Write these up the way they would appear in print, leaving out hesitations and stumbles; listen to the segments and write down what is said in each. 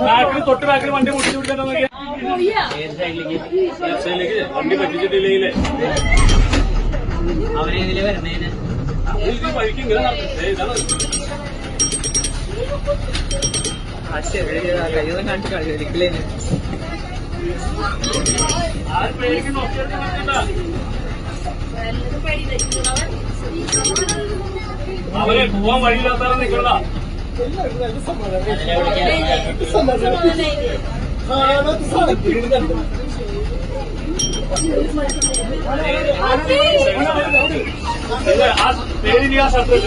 ബാക്കിൽ തൊട്ട് ബാക്കിൽ വണ്ടി മുട്ടിച്ചു വിട്ടിട്ട് വണ്ടി പറ്റിച്ചിട്ടില്ലെങ്കിൽ അവനെതിലെ വരുന്നതിന് വഴിക്ക് ഇങ്ങനെ കഴിയൊന്നും കാണിച്ചു കളിക്കലേന് അവരെ പോവാൻ വഴിയില്ലാത്ത നിൽക്കണ്ട ആ പേരിന് ആ ശബ്ദം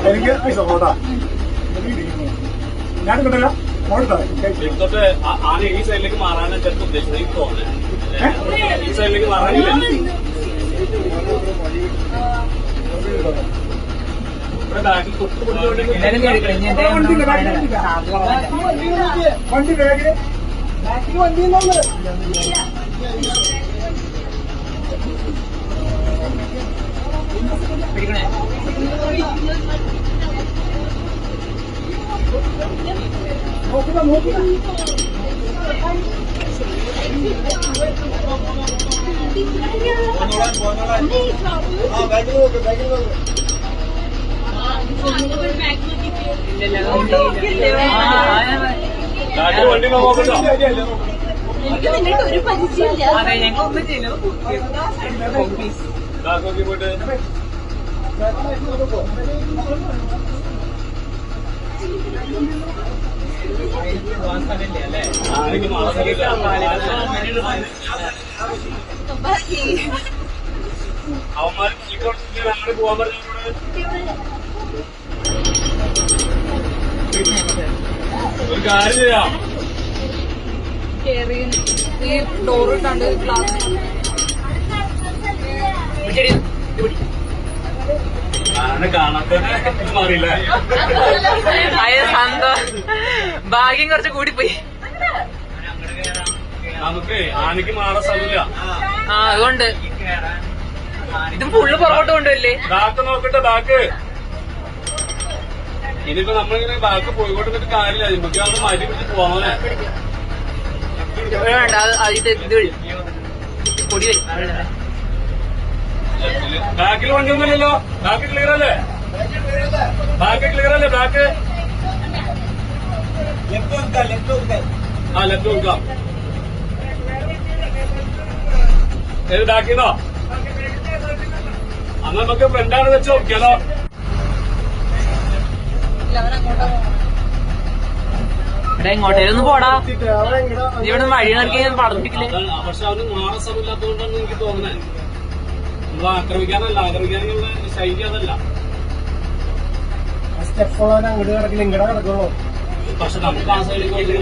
എനിക്ക് ഞാൻ കിട്ടില്ല ഇതൊക്കെ ആന ഈ സൈഡിലേക്ക് മാറാനാണ് ചിലപ്പോൾ ഉദ്ദേശിച്ചത് എനിക്ക് തോന്നുന്നത് ഈ സൈഡിലേക്ക് മാറാനില്ല ഇവിടെ ബാക്കിൽ വണ്ടി ബാഗിൽ വണ്ടി പിടിക്കണേ നോക്കുക നോക്കുക ബാഗിൽ നോക്ക് ബാഗിൽ നോക്ക് വണ്ടി നോക്കട്ടോ എനിക്ക് നിന്നിട്ട് ഒരു പരിചയമില്ല. അതെ ഞങ്ങൾ ഒന്നും ചെയ്യലോ നോക്കി പോയിട്ട് ആനയ്ക്ക് മാസമില്ല അവന്മാർ അങ്ങനെ പോവാൻ പറഞ്ഞോട് ഒരു കാര്യം ചെയ്യാം കേറി ഈ ഡോറ് കണ്ട് ഗ്ലാസ് ആന കാണാത്ത മാറിയില്ല ഭാഗ്യം കുറച്ച് കൂടിപ്പോയി നമുക്ക് ആനയ്ക്ക് മാറാൻ സ്ഥലമില്ല അതുകൊണ്ട് ഇതും ഫുള്ള് പുറകോട്ട് കൊണ്ടുവരില്ലേ ബാക്ക് നോക്കട്ടെ ബാക്ക് ഇനിയിപ്പോ നമ്മളിങ്ങനെ ബാക്ക് പോയിക്കോട്ടെ കാര്യമില്ല നമുക്ക് അത് മാറ്റി പിടിച്ച് പോവാനെ വേണ്ട ഇത് പൊടി വരും ബാക്കിൽ വണ്ടിയൊന്നുമില്ലല്ലോ ബാക്ക് ക്ലിയർ അല്ലേ ബാക്ക് ക്ലിയർ അല്ലേ ബാക്ക് ആ ലെഫ്റ്റ് കൊടുക്കാം ഏത് ബാക്കിന്നോ അന്ന് നമുക്ക് ഫ്രണ്ടാണ് വെച്ച് നോക്കിയാലോ ഇവിടെ എങ്ങോട്ടേലൊന്നും പോടാ ഇവിടെ വഴി നോക്കി പഠിപ്പിക്കില്ലേ പക്ഷെ അവന് മാറാൻ സ്ഥലമില്ലാത്തതുകൊണ്ടാണ് എനിക്ക് തോന്നുന്നത് നമ്മൾ ആക്രമിക്കാനുള്ള ശൈലി അതല്ല സ്റ്റെപ്പോളാൻ അങ്ങോട്ട് കിടക്കില്ല ഇങ്ങടെ കിടക്കുള്ളൂ പക്ഷെ നമുക്ക് ആ സൈഡിലേക്ക്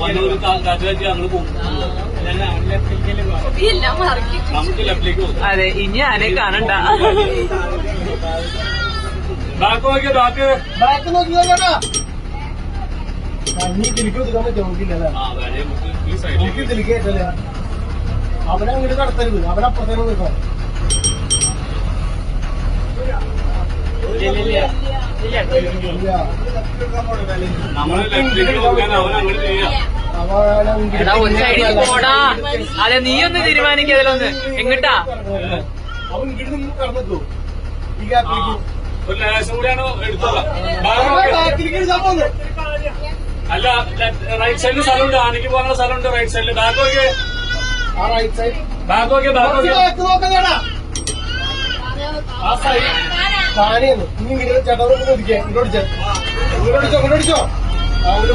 വന്നൊരു കാറ്റ് കാറ്റി അങ്ങോട്ട് പോകും നമുക്ക് ലെഫ്റ്റിലേക്ക് പോകും അതെ ഇനി ആനെ കാണണ്ട ബാക്ക് നോക്കിയോ ബാക്ക് ബാക്ക് നോക്കിയോട്ടാ നീ തിരിക്ക് ഒതുക്കാൻ പറ്റുമോ നോക്കില്ല ഈ സൈഡിലേക്ക് എനിക്ക് തിരിക്കേറ്റല്ലേ അവനെ അങ്ങോട്ട് കടത്തരുത് അവനപ്പുറത്തേക്ക് നിൽക്കണം നമ്മള് ലെഫ്റ്റിലേക്ക് നോക്കാൻ അവൻ അങ്ങനെ ചെയ്യാം എടാ ഒരു സൈഡിൽ പോടാ അതെ നീ ഒന്ന് തീരുമാനിക്കുക അതിലൊന്ന് എങ്ങിട്ടാ അവൻ ഇങ്ങോട്ട് കടന്നെത്തോ ഈ ഒരു ലേശം കൂടിയാണ് എടുത്തോളാം അല്ല റൈറ്റ് സൈഡിൽ സ്ഥലമുണ്ട് ആനയ്ക്ക് പോകാനുള്ള സ്ഥലമുണ്ട് റൈറ്റ് സൈഡിൽ ബാക്ക് നോക്കിയേ ബാക്ക് നോക്കിയേ ബാക്ക് നോക്കിയേ ആ സൈഡ് താനെയാണ് ഇനി ഇങ്ങനെ ചേട്ടാ ഒടിച്ചേ ഇങ്ങോട്ട് അടിച്ചോ ആ ഒരു